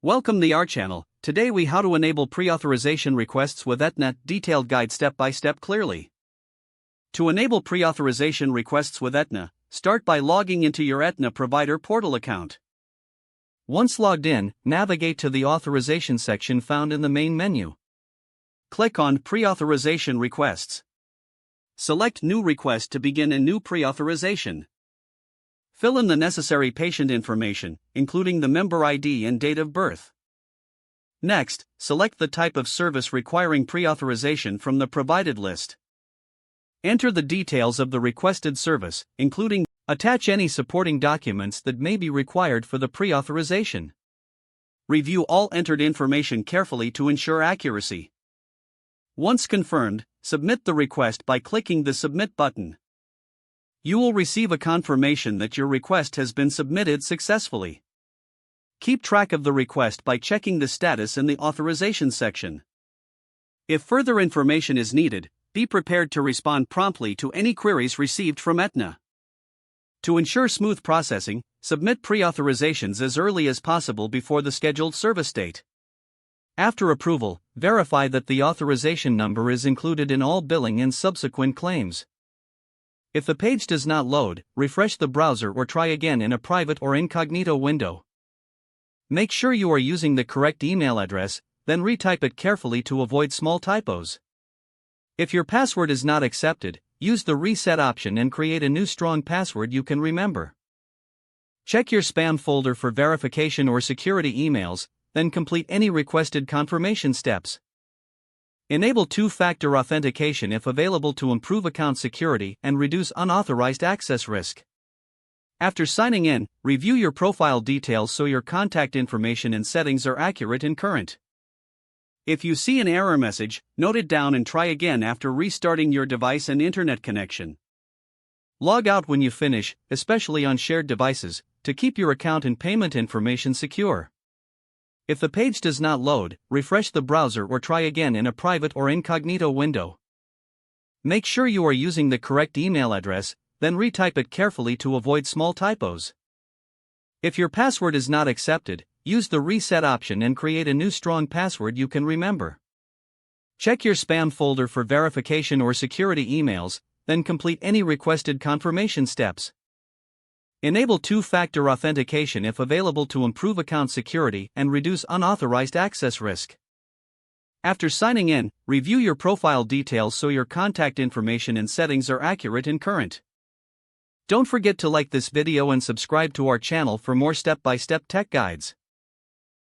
Welcome to our channel. Today we how to enable pre-authorization requests with Aetna, detailed guide step by step clearly. To enable pre-authorization requests with Aetna, start by logging into your Aetna provider portal account. Once logged in, navigate to the authorization section found in the main menu. Click on pre-authorization requests. Select new request to begin a new pre-authorization. Fill in the necessary patient information, including the member ID and date of birth. Next, select the type of service requiring pre-authorization from the provided list. Enter the details of the requested service, including, attach any supporting documents that may be required for the pre-authorization. Review all entered information carefully to ensure accuracy. Once confirmed, submit the request by clicking the Submit button. You will receive a confirmation that your request has been submitted successfully. Keep track of the request by checking the status in the authorization section. If further information is needed, be prepared to respond promptly to any queries received from Aetna. To ensure smooth processing, submit pre-authorizations as early as possible before the scheduled service date. After approval, verify that the authorization number is included in all billing and subsequent claims. If the page does not load, refresh the browser or try again in a private or incognito window. Make sure you are using the correct email address, then retype it carefully to avoid small typos. If your password is not accepted, use the reset option and create a new strong password you can remember. Check your spam folder for verification or security emails, then complete any requested confirmation steps. Enable two-factor authentication if available to improve account security and reduce unauthorized access risk. After signing in, review your profile details so your contact information and settings are accurate and current. If you see an error message, note it down and try again after restarting your device and internet connection. Log out when you finish, especially on shared devices, to keep your account and payment information secure. If the page does not load, refresh the browser or try again in a private or incognito window. Make sure you are using the correct email address, then retype it carefully to avoid small typos. If your password is not accepted, use the reset option and create a new strong password you can remember. Check your spam folder for verification or security emails, then complete any requested confirmation steps. Enable two-factor authentication if available to improve account security and reduce unauthorized access risk. After signing in, review your profile details so your contact information and settings are accurate and current. Don't forget to like this video and subscribe to our channel for more step-by-step tech guides.